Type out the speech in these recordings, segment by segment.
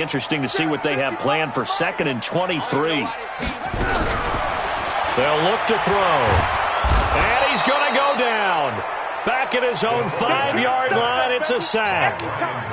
Interesting to see what they have planned for 2nd and 23. They'll look to throw. And he's going to go down. Back at his own 5-yard line, it's a sack.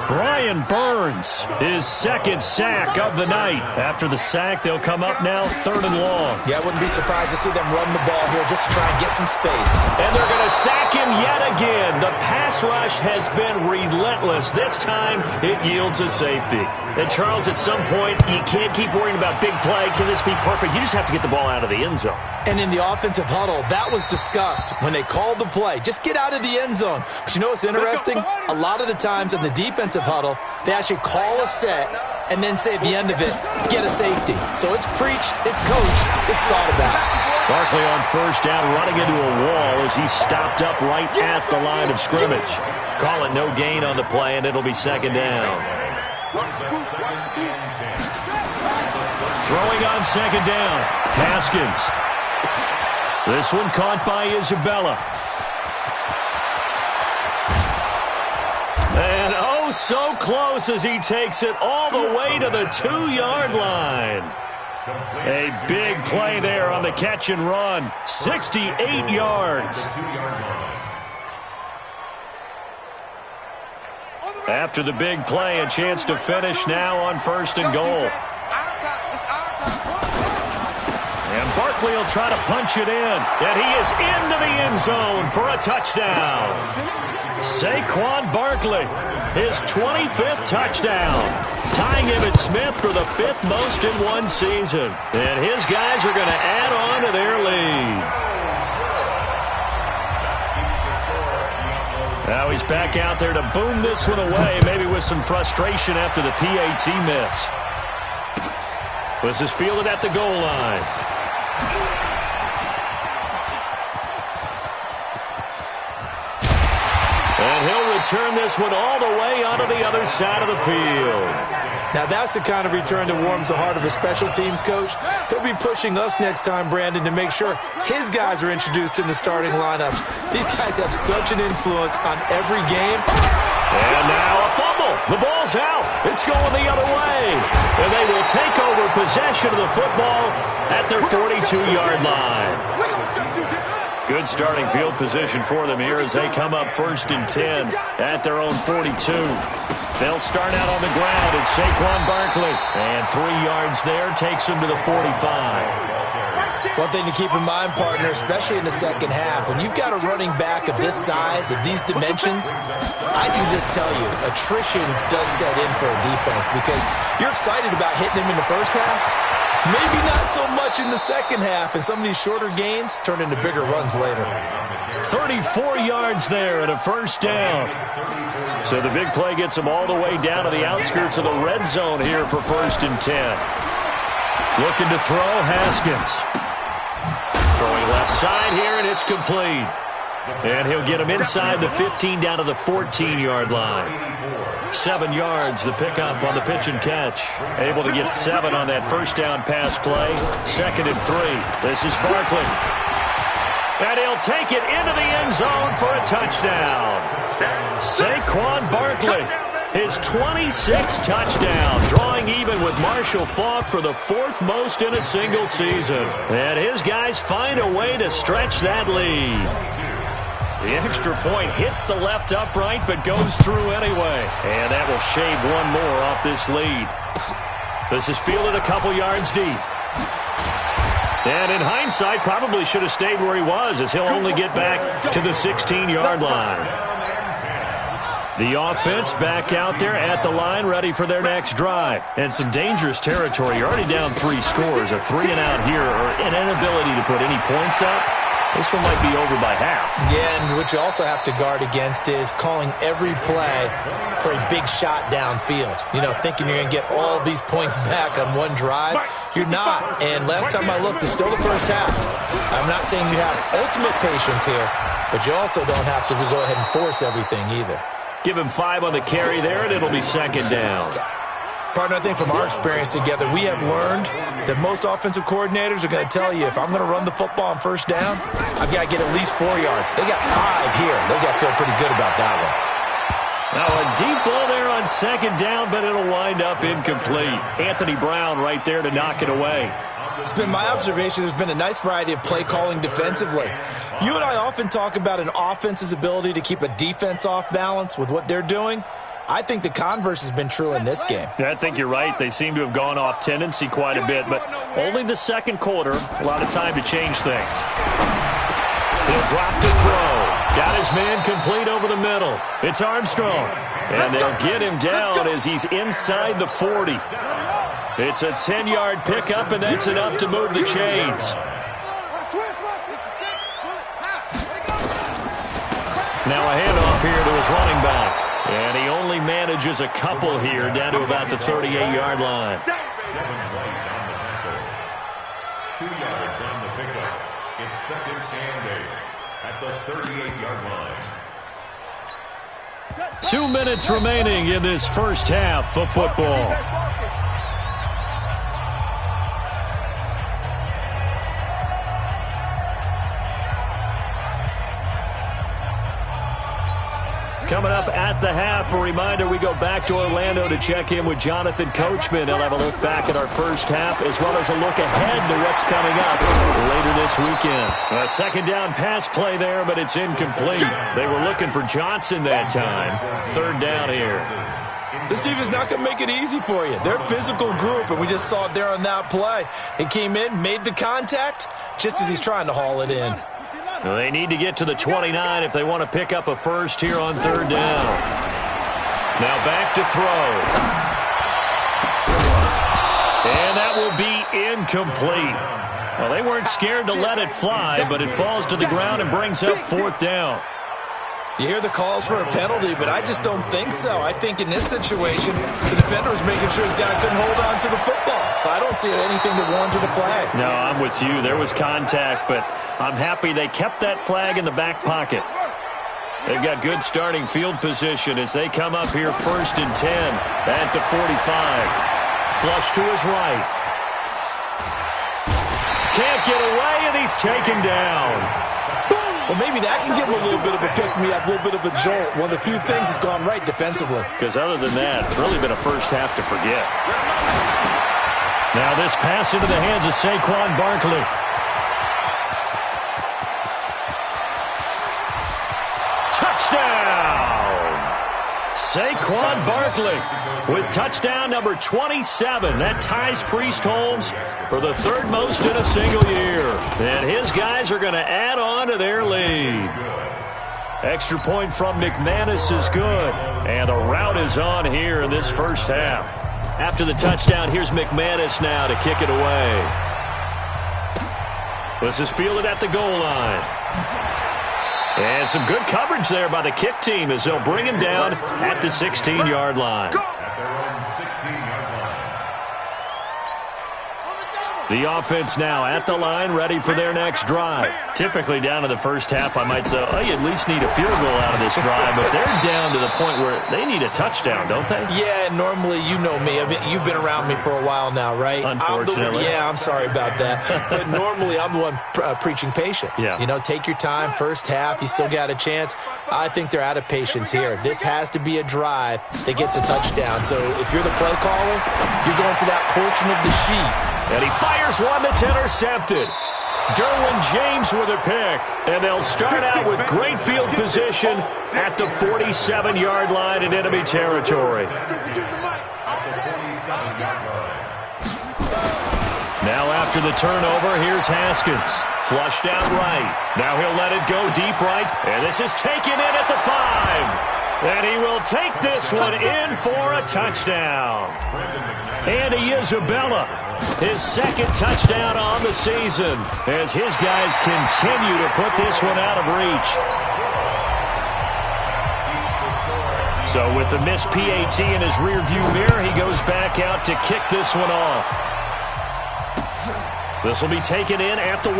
Brian Burns, his 2nd sack of the night. After the sack, they'll come up now 3rd and long. Yeah, I wouldn't be surprised to see them run the ball here just to try and get some space. And they're going to sack him yet again. The pass rush has been relentless. This time, it yields a safety. And Charles, at some point, you can't keep worrying about big play. Can this be perfect? You just have to get the ball out of the end zone. And in the offensive huddle, that was discussed when they called the play. Just get out of the end zone. But you know what's interesting? A lot of the times in the defensive huddle, they actually call a set and then say at the end of it, get a safety. So it's preached, it's coached, it's thought about. Barkley on 1st down, running into a wall as he's stopped up right at the line of scrimmage. Call it no gain on the play, and it'll be 2nd down. Throwing on 2nd down, Haskins. This one caught by Isabella. And oh, so close as he takes it all the way to the 2-yard line. A big play there on the catch and run. 68 yards. After the big play, a chance to finish now on 1st and goal. And Barkley will try to punch it in. And he is into the end zone for a touchdown. Saquon Barkley, his 25th touchdown. Tying Emmitt Smith for the 5th most in one season. And his guys are going to add on to their lead. Now he's back out there to boom this one away, maybe with some frustration after the PAT miss. This is fielded at the goal line. And he'll return this one all the way onto the other side of the field. Now that's the kind of return that warms the heart of a special teams coach. He'll be pushing us next time, Brandon, to make sure his guys are introduced in the starting lineups. These guys have such an influence on every game. And now a fumble. The ball's out. It's going the other way. And they will take over possession of the football at their 42-yard line. Good starting field position for them here as they come up 1st and 10 at their own 42. They'll start out on the ground. It's Saquon Barkley. And 3 yards there takes him to the 45. One thing to keep in mind, partner, especially in the second half, when you've got a running back of this size, of these dimensions, I can just tell you, attrition does set in for a defense because you're excited about hitting him in the first half. Maybe not so much in the second half, and some of these shorter gains turn into bigger runs later. 34 yards there and a 1st down. So the big play gets them all the way down to the outskirts of the red zone here for 1st and 10. Looking to throw, Haskins. Throwing left side here, and it's complete. And he'll get him inside the 15 down to the 14-yard line. 7 yards, the pickup on the pitch and catch. Able to get 7 on that 1st down pass play. 2nd and 3. This is Barkley. And he'll take it into the end zone for a touchdown. Saquon Barkley, his 26th touchdown, drawing even with Marshall Faulk for the 4th most in a single season. And his guys find a way to stretch that lead. The extra point hits the left upright but goes through anyway. And that will shave one more off this lead. This is fielded a couple yards deep. And in hindsight, probably should have stayed where he was as he'll only get back to the 16-yard line. The offense back out there at the line, ready for their next drive. And some dangerous territory. You're already down 3 scores. A 3-and-out here or an inability to put any points up. This one might be over by half. Yeah, and what you also have to guard against is calling every play for a big shot downfield. You know, thinking you're going to get all these points back on one drive. You're not. And last time I looked, it's still the first half. I'm not saying you have ultimate patience here, but you also don't have to go ahead and force everything either. Give him 5 on the carry there, and it'll be 2nd down. Partner, I think from our experience together, we have learned that most offensive coordinators are going to tell you, if I'm going to run the football on 1st down, I've got to get at least 4 yards. They got 5 here. They've got to feel pretty good about that one. Now a deep ball there on second down, but it'll wind up incomplete. Anthony Brown right there to knock it away. It's been my observation there's been a nice variety of play calling defensively. You and I often talk about an offense's ability to keep a defense off balance with what they're doing. I think the converse has been true in this game. Yeah, I think you're right. They seem to have gone off tendency quite a bit, but only the second quarter, a lot of time to change things. He'll drop the throw. Got his man complete over the middle. It's Armstrong. And they'll get him down as he's inside the 40. It's a 10-yard pickup, and that's enough to move the chains. Now a handoff here to his running back. And he only manages a couple here down to about the 38-yard line. 2 yards on the pickup. It's second and 8 at the 38-yard line. 2 minutes remaining in this first half of football. Coming up at the half, a reminder, we go back to Orlando to check in with Jonathan Coachman. He'll have a look back at our first half as well as a look ahead to what's coming up later this weekend. A second down pass play there, but it's incomplete. They were looking for Johnson that time. Third down here. This defense is not going to make it easy for you. They're a physical group, and we just saw it there on that play. He came in, made the contact, just as he's trying to haul it in. Well, they need to get to the 29 if they want to pick up a first here on third down. Now back to throw. And that will be incomplete. Well, they weren't scared to let it fly, but it falls to the ground and brings up fourth down. You hear the calls for a penalty, but I just don't think so. I think in this situation, the defender was making sure his guy couldn't hold on to the football. So I don't see anything to warrant the flag. No, I'm with you. There was contact, but I'm happy they kept that flag in the back pocket. They've got good starting field position as they come up here first and 10 at the 45. Flush to his right. Can't get away, and he's taken down. Well, maybe that can give him a little bit of a pick-me-up, a little bit of a jolt. One of the few things that's gone right defensively. Because other than that, it's really been a first half to forget. Now this pass into the hands of Saquon Barkley. Touchdown! Saquon Barkley with touchdown number 27. That ties Priest Holmes for the third most in a single year. And his guys are going to add on to their lead. Extra point from McManus is good. And the route is on here in this first half. After the touchdown, here's McManus now to kick it away. This is fielded at the goal line. And some good coverage there by the kick team as they'll bring him down at the 16-yard line. The offense now at the line, ready for their next drive. Typically down to the first half, I might say, oh, you at least need a field goal out of this drive, but they're down to the point where they need a touchdown, don't they? Yeah, normally, you know me. I mean, you've been around me for a while now, right? Unfortunately. I'm sorry about that. But normally, I'm the one preaching patience. Yeah. You know, take your time, first half, you still got a chance. I think they're out of patience here. This has to be a drive that gets a touchdown. So if you're the play caller, you're going to that portion of the sheet. And he fires one that's intercepted. Derwin James with a pick. And they'll start out with great field position at the 47-yard line in enemy territory. Now after the turnover, here's Haskins. Flushed out right. Now he'll let it go deep right. And this is taken in at the 5. And he will take this one in for a touchdown. Andy Isabella, his second touchdown on the season as his guys continue to put this one out of reach. So with the missed PAT in his rearview mirror, he goes back out to kick this one off. This will be taken in at the 1.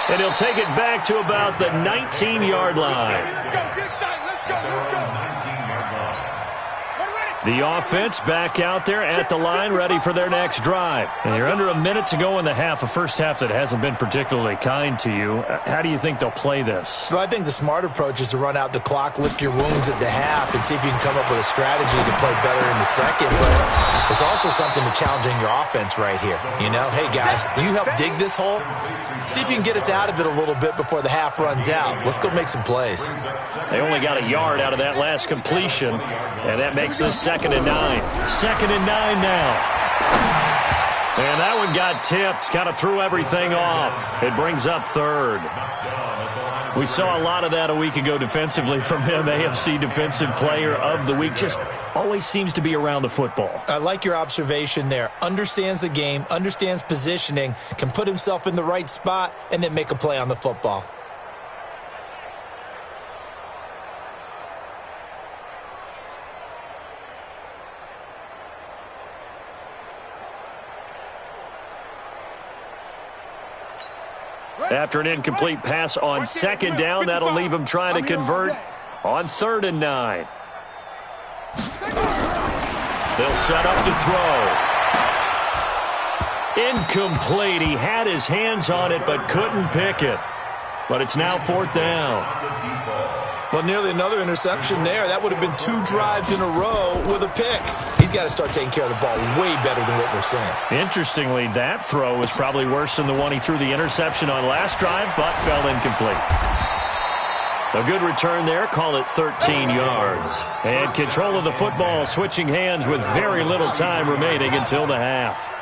And he'll take it back to about the 19-yard line. The offense back out there at the line, ready for their next drive. And you're under a minute to go in the half, a first half that hasn't been particularly kind to you. How do you think they'll play this? Well, I think the smart approach is to run out the clock, lick your wounds at the half, and see if you can come up with a strategy to play better in the second. But there's also something to challenging your offense right here. You know, hey, guys, will you help dig this hole? See if you can get us out of it a little bit before the half runs out. Let's go make some plays. They only got a yard out of that last completion, and that makes this 2nd and 9. 2nd and 9 now. And that one got tipped, kind of threw everything off. It brings up 3rd. We saw a lot of that a week ago defensively from him, AFC Defensive Player of the Week. Just always seems to be around the football. I like your observation there. Understands the game, understands positioning, can put himself in the right spot, and then make a play on the football. After an incomplete pass on 2nd down, that'll leave him trying to convert on 3rd and 9. They'll set up to throw. Incomplete. He had his hands on it but couldn't pick it. But it's now 4th down. Well, nearly another interception there. That would have been 2 drives in a row with a pick. He's got to start taking care of the ball way better than what we're seeing. Interestingly, that throw was probably worse than the one he threw the interception on last drive, but fell incomplete. A good return there. Call it 13 yards. And control of the football switching hands with very little time remaining until the half.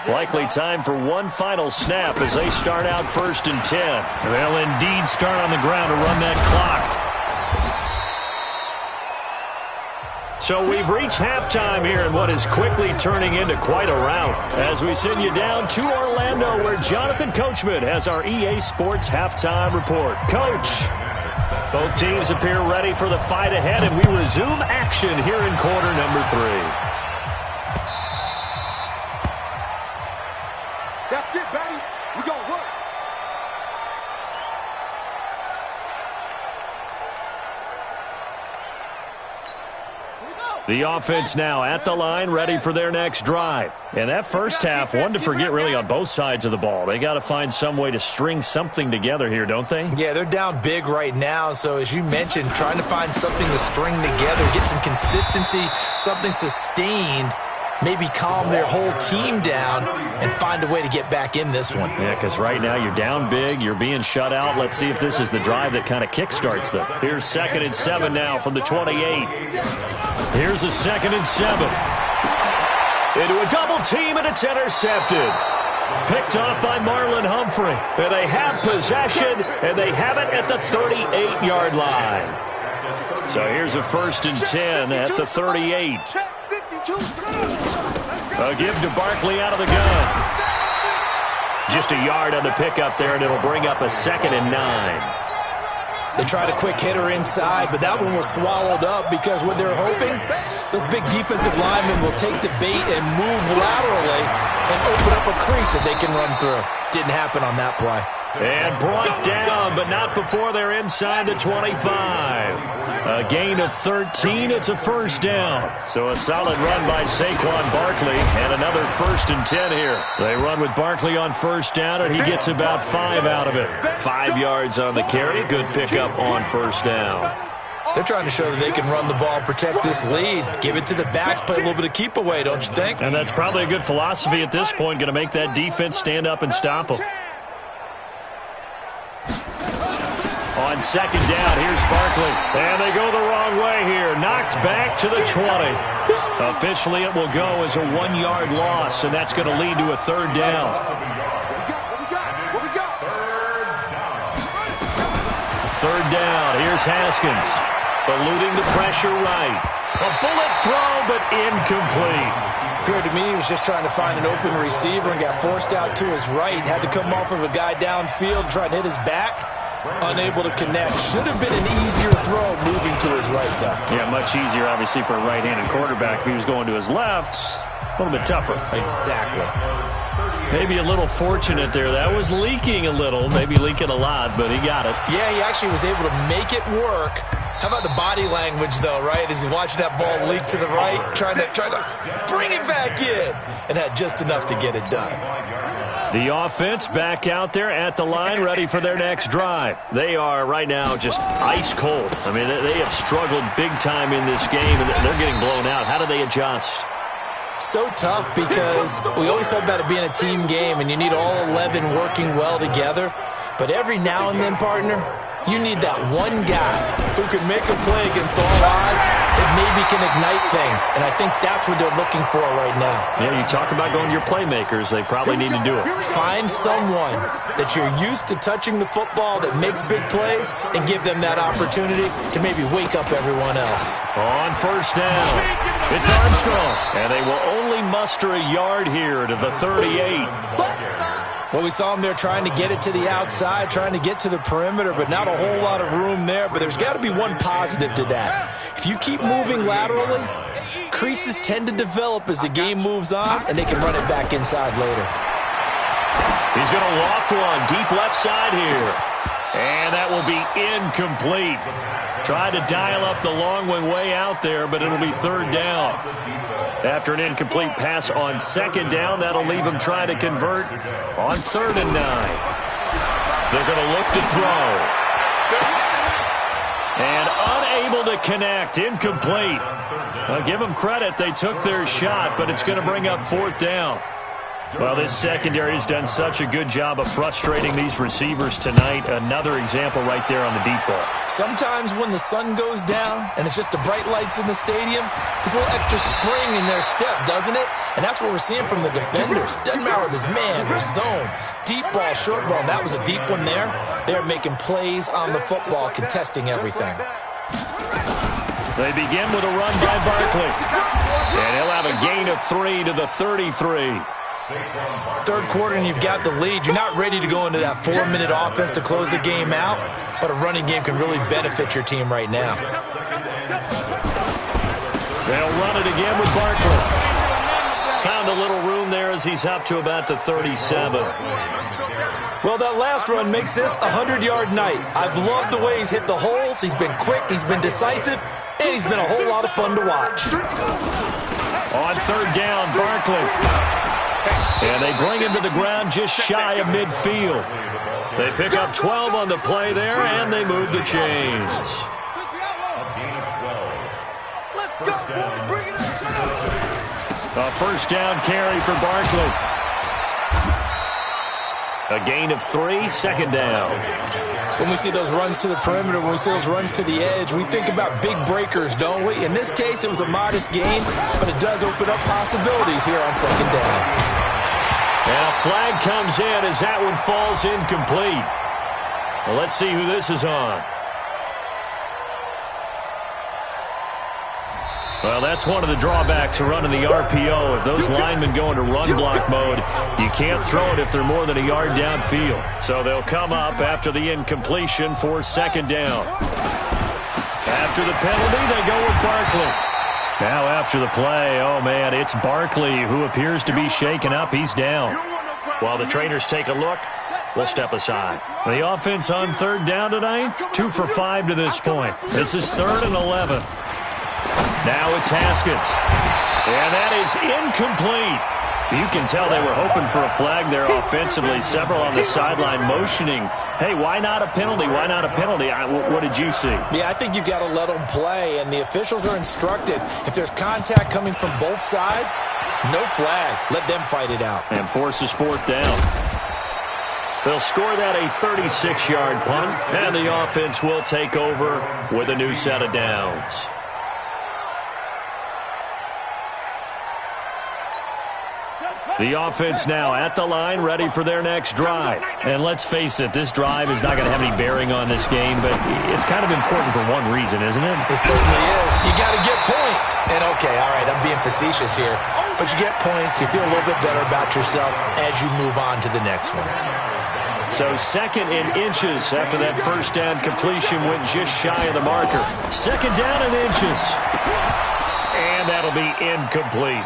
Likely time for one final snap as they start out 1st and 10. They'll indeed start on the ground to run that clock. So we've reached halftime here in what is quickly turning into quite a rout as we send you down to Orlando where Jonathan Coachman has our EA Sports Halftime Report. Coach, both teams appear ready for the fight ahead, and we resume action here in quarter number 3. That's it, baby. We're going to work. The offense now at the line, ready for their next drive. And that first half, one to forget really on both sides of the ball. They got to find some way to string something together here, don't they? Yeah, they're down big right now. So as you mentioned, trying to find something to string together, get some consistency, something sustained, maybe calm their whole team down and find a way to get back in this one. Yeah, because right now you're down big, you're being shut out. Let's see if this is the drive that kind of kickstarts them. Here's 2nd and 7 now from the 28. Here's a 2nd and 7. Into a double team, and it's intercepted. Picked off by Marlon Humphrey. And they have possession, and they have it at the 38-yard line. So here's a 1st and 10 at the 38. A give to Barkley out of the gun. Just a yard on the pickup there, and it'll bring up a 2nd and 9. They tried a quick hitter inside, but that one was swallowed up because what they're hoping, those big defensive linemen will take the bait and move laterally and open up a crease that they can run through. Didn't happen on that play. And brought down, but not before they're inside the 25. A gain of 13. It's a 1st down. So a solid run by Saquon Barkley, and another 1st and 10 here. They run with Barkley on 1st down, and he gets about 5 out of it. 5 yards on the carry. Good pickup on 1st down. They're trying to show that they can run the ball, protect this lead, give it to the backs, play a little bit of keep away, don't you think? And that's probably a good philosophy at this point, going to make that defense stand up and stop them. On 2nd down, here's Barkley. And they go the wrong way here. Knocked back to the 20. Officially, it will go as a 1-yard loss, and that's going to lead to a 3rd down. 3rd down, here's Haskins. Eluding the pressure right. A bullet throw, but incomplete. Appeared to me he was just trying to find an open receiver and got forced out to his right. Had to come off of a guy downfield, trying to hit his back. Unable to connect. Should have been an easier throw moving to his right, though. Yeah, much easier, obviously, for a right-handed quarterback. If he was going to his left, a little bit tougher. Exactly. Maybe a little fortunate there. That was leaking a little, maybe leaking a lot, but he got it. Yeah, he actually was able to make it work How about the body language, though, right? As he's watching that ball leak to the right, trying to bring it back in, and had just enough to get it done. The offense back out there at the line, ready for their next drive. They are right now just ice cold. I mean, they have struggled big time in this game, and they're getting blown out. How do they adjust? So tough because we always talk about it being a team game, and you need all 11 working well together. But every now and then, partner, you need that one guy who can make a play against all odds that maybe can ignite things. And I think that's what they're looking for right now. Yeah, you talk about going to your playmakers. They probably need to do it. Find someone that you're used to touching the football that makes big plays and give them that opportunity to maybe wake up everyone else. On first down, it's Armstrong. And they will only muster a yard here to the 38. Well, we saw him there trying to get it to the outside, trying to get to the perimeter, but not a whole lot of room there. But there's got to be one positive to that. If you keep moving laterally, creases tend to develop as the game moves on, and they can run it back inside later. He's going to loft one deep left side here. And that will be incomplete. Tried to dial up the long one way out there, but it'll be third down. After an incomplete pass on second down, that'll leave him trying to convert on 3rd and 9. They're going to look to throw. And unable to connect, incomplete. I'll give them credit, they took their shot, but it's going to bring up 4th down. Well, this secondary has done such a good job of frustrating these receivers tonight. Another example right there on the deep ball. Sometimes when the sun goes down and it's just the bright lights in the stadium, there's a little extra spring in their step, doesn't it? And that's what we're seeing from the defenders. Doesn't matter whether it's man or zone, deep ball, short ball. That was a deep one there. They're making plays on the football, contesting everything. They begin with a run by Barkley. And he'll have a gain of 3 to the 33. Third quarter and you've got the lead. You're not ready to go into that 4-minute offense to close the game out, but a running game can really benefit your team right now. They'll run it again with Barkley. Found a little room there as he's up to about the 37. Well, that last run makes this a 100-yard night. I've loved the way he's hit the holes. He's been quick, he's been decisive, and he's been a whole lot of fun to watch. On 3rd down, Barkley. And they bring him to the ground just shy of midfield. They pick up 12 on the play there, and they move the chains. A first down carry for Barkley. A gain of 3, 2nd down. When we see those runs to the perimeter, when we see those runs to the edge, we think about big breakers, don't we? In this case, it was a modest gain, but it does open up possibilities here on 2nd down. And a flag comes in as that one falls incomplete. Well, let's see who this is on. Well, that's one of the drawbacks of running the RPO. If those linemen go into run block mode, you can't throw it if they're more than a yard downfield. So they'll come up after the incompletion for 2nd down. After the penalty, they go with Barkley. Now after the play, oh man, it's Barkley who appears to be shaken up. He's down. While the trainers take a look, we'll step aside. The offense on 3rd down tonight, 2 for 5 to this point. This is 3rd and 11. Now it's Haskins. And that is incomplete. You can tell they were hoping for a flag there offensively. Several on the sideline motioning, hey, why not a penalty? Why not a penalty? What did you see? Yeah, I think you've got to let them play, and the officials are instructed. If there's contact coming from both sides, no flag. Let them fight it out. And forces 4th down. They'll score that a 36-yard punt, and the offense will take over with a new set of downs. The offense now at the line, ready for their next drive. And let's face it, this drive is not going to have any bearing on this game, but it's kind of important for one reason, isn't it? It certainly is. You got to get points. And okay, all right, I'm being facetious here, but you get points, you feel a little bit better about yourself as you move on to the next one. So 2nd and inches after that first down completion went just shy of the marker. 2nd down and inches. And that'll be incomplete.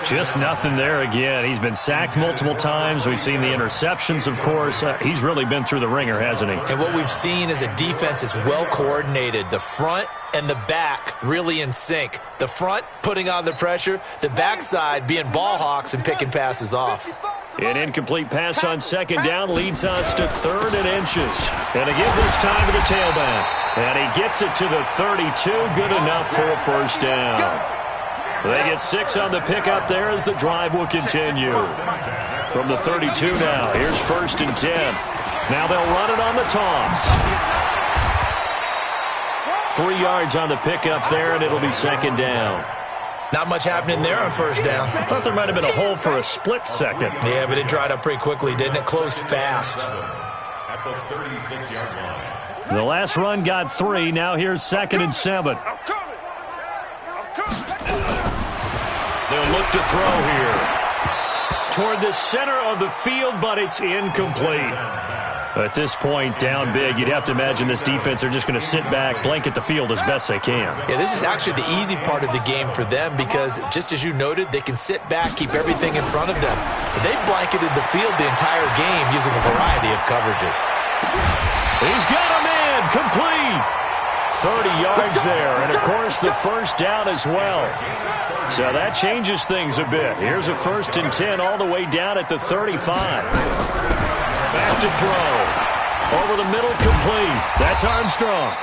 Just nothing there again. He's been sacked multiple times. We've seen the interceptions, of course. He's really been through the ringer, hasn't he? And what we've seen is a defense that's well coordinated. The front and the back really in sync. The front putting on the pressure, the backside being ball hawks and picking passes off. An incomplete pass on second down leads us to 3rd and inches. And again this time to the tailback. And he gets it to the 32. Good enough for a first down. They get 6 on the pickup there as the drive will continue. From the 32 now, here's 1st and 10. Now they'll run it on the toss. 3 yards on the pickup there, and it'll be 2nd down. Not much happening there on 1st down. I thought there might have been a hole for a split second. Yeah, but it dried up pretty quickly, didn't it? Closed fast. At the 36-yard line. The last run got 3. Now here's 2nd and 7. They'll look to throw here. Toward the center of the field, but it's incomplete. At this point, down big, you'd have to imagine this defense are just going to sit back, blanket the field as best they can. Yeah, this is actually the easy part of the game for them because, just as you noted, they can sit back, keep everything in front of them. But they've blanketed the field the entire game using a variety of coverages. He's got a man, complete. 30 yards there, and of course the first down as well. So that changes things a bit. Here's a 1st and 10 all the way down at the 35. Back to throw. Over the middle, complete. That's Armstrong.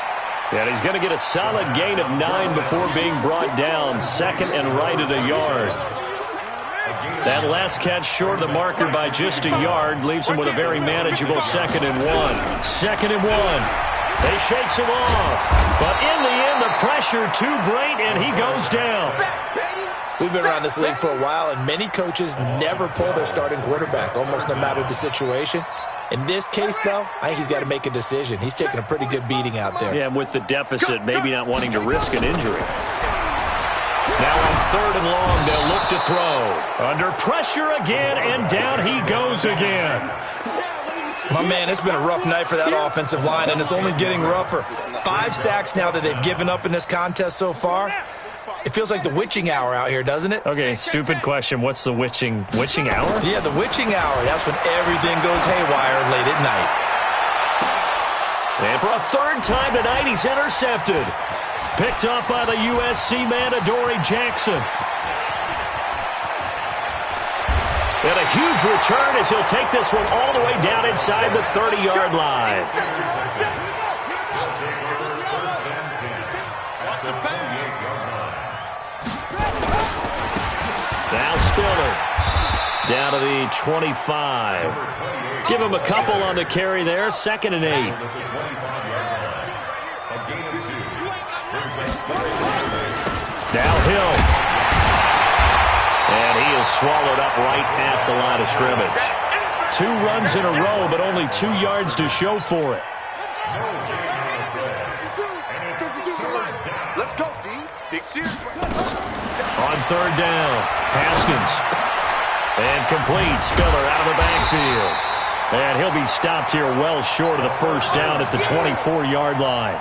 And he's going to get a solid gain of 9 before being brought down. 2nd and right at a yard. That last catch short of the marker by just a yard leaves him with a very manageable 2nd and 1. 2nd and 1. They shakes him off. But in the end, the pressure too great, and he goes down. We've been around this league for a while, and many coaches never pull their starting quarterback, almost no matter the situation. In this case, though, I think he's got to make a decision. He's taking a pretty good beating out there. Yeah, and with the deficit, maybe not wanting to risk an injury. Now on 3rd and long, they'll look to throw. Under pressure again, and down he goes again. My man, it's been a rough night for that offensive line, and it's only getting rougher. 5 sacks now that they've given up in this contest so far. It feels like the witching hour out here, doesn't it? Okay, stupid question. What's the witching hour? Yeah, the witching hour. That's when everything goes haywire late at night. And for a 3rd time tonight, he's intercepted. Picked up by the USC man, Adoree Jackson. And a huge return as he'll take this one all the way down inside the 30-yard line. Now Spiller down to the 25. Give him a couple on the carry there. 2nd and 8. Now Hill. And he is swallowed up right at the line of scrimmage. 2 runs in a row, but only 2 yards to show for it. Let's go, D. Big series. On 3rd down, Haskins. And complete. Spiller out of the backfield. And he'll be stopped here well short of the first down at the 24-yard line.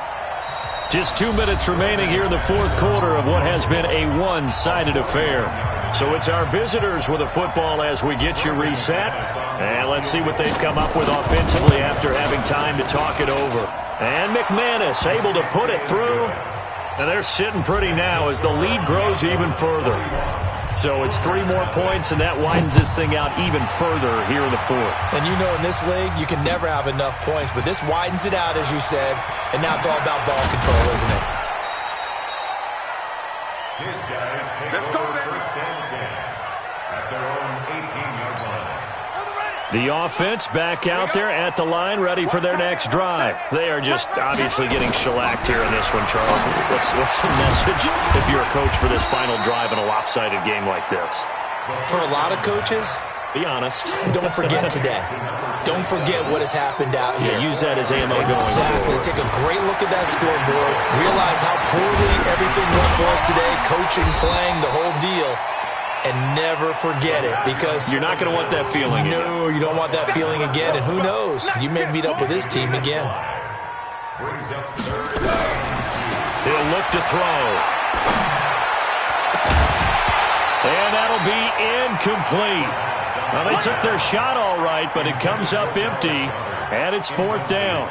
Just 2 minutes remaining here in the 4th quarter of what has been a one-sided affair. So it's our visitors with a football as we get you reset. And let's see what they've come up with offensively after having time to talk it over. And McManus able to put it through. And they're sitting pretty now as the lead grows even further. So it's 3 more points, and that widens this thing out even further here in the 4th. And you know in this league, you can never have enough points, but this widens it out, as you said, and now it's all about ball control, isn't it? His guys take over 1st and 10 at their own 18-yard line. The offense back out there at the line, ready for their next drive. They are just obviously getting shellacked here in this one, Charles. What's the message if you're a coach for this final drive in a lopsided game like this? For a lot of coaches, be honest. Don't forget today. Don't forget what has happened out here. Yeah, use that as ammo going forward. Take a great look at that scoreboard. Realize how poorly everything went for us today, coaching, playing, the whole deal. And never forget it, because you're not going to want that feeling again. No, you don't want that feeling again. And who knows? You may meet up with this team again. He'll look to throw. And that'll be incomplete. Well, they took their shot all right, but it comes up empty, and it's 4th down.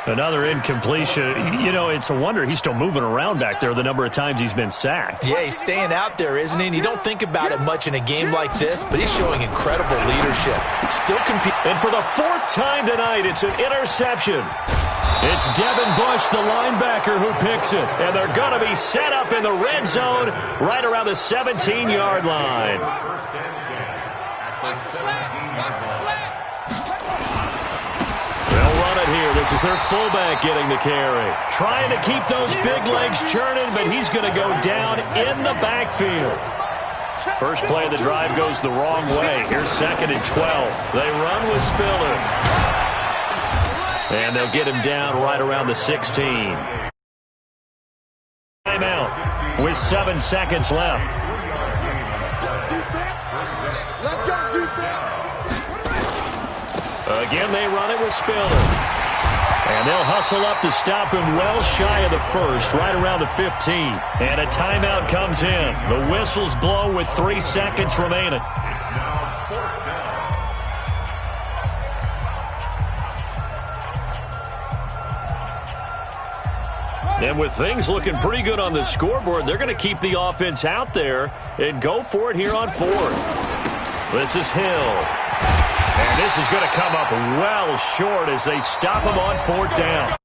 Another incompletion. You know, it's a wonder he's still moving around back there the number of times he's been sacked. Yeah, he's staying out there, isn't he? And you don't think about it much in a game like this, but he's showing incredible leadership. Still competing. And for the 4th time tonight, it's an interception. It's Devin Bush, the linebacker, who picks it. And they're going to be set up in the red zone right around the 17-yard line. They'll run it here. This is their fullback getting the carry. Trying to keep those big legs churning, but he's going to go down in the backfield. First play of the drive goes the wrong way. Here's 2nd and 12. They run with Spiller. And they'll get him down right around the 16. Timeout with 7 seconds left. Let's go, defense. Again, they run it with Spiller. And they'll hustle up to stop him well shy of the first, right around the 15. And a timeout comes in. The whistles blow with 3 seconds remaining. And with things looking pretty good on the scoreboard, they're going to keep the offense out there and go for it here on 4th. This is Hill. And this is going to come up well short as they stop him on 4th down.